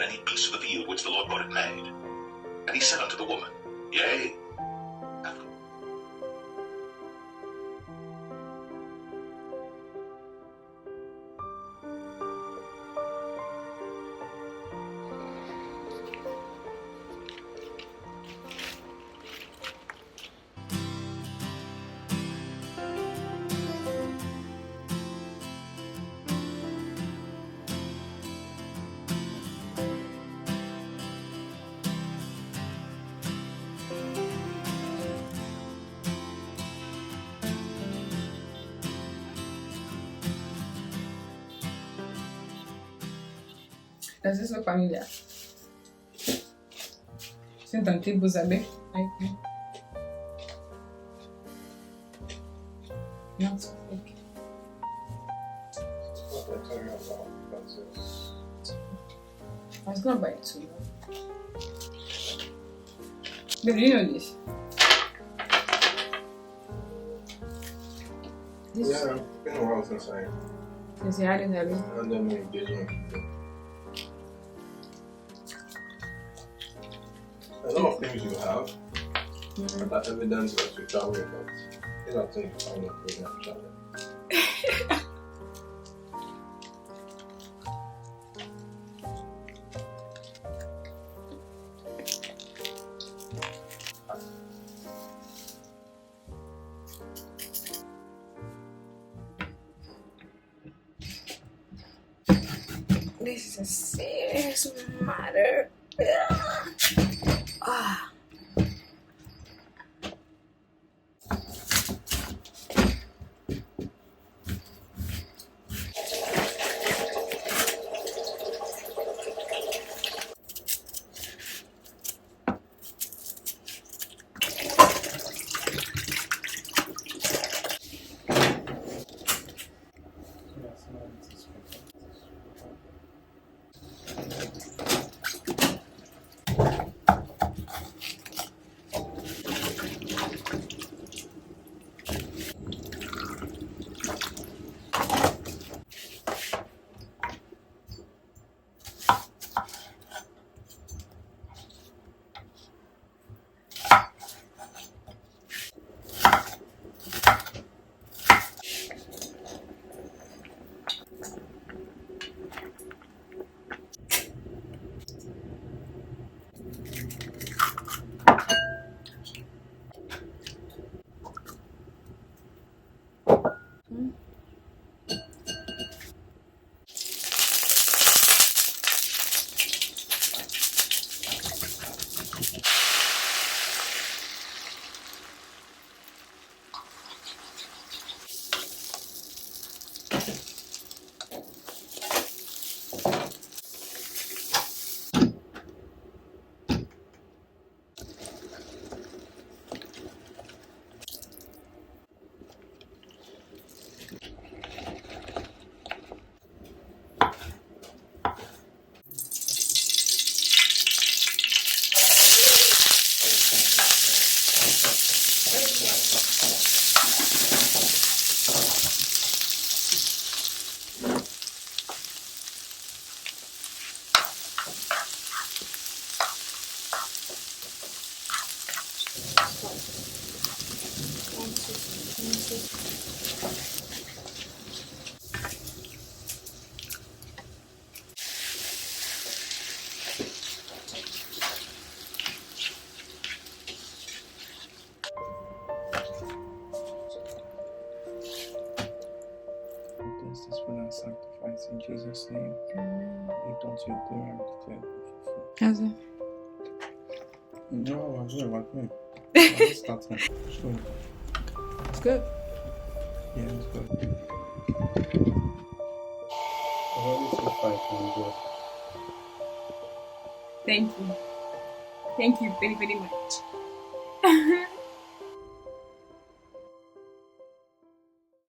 and any beast of the field which the Lord God had made. And he said unto the woman, Yea. Does this look familiar? Since on tables are big, okay. Not so big. I was gonna buy it too. But do you know this? Yeah, it's been a while since I had it. had them engagement. A lot of things you have that evidence that you travel about. These are things you find out when you have travel. This is a serious matter. Ah. Bless this food and sacrifice in Jesus' name. Eat unto your glory and declare fruitful. How's it? No, I was like me. Let's start now. Sure. It's good. Yeah, it's good. I always so far I can enjoy. Thank you. Thank you very, very much.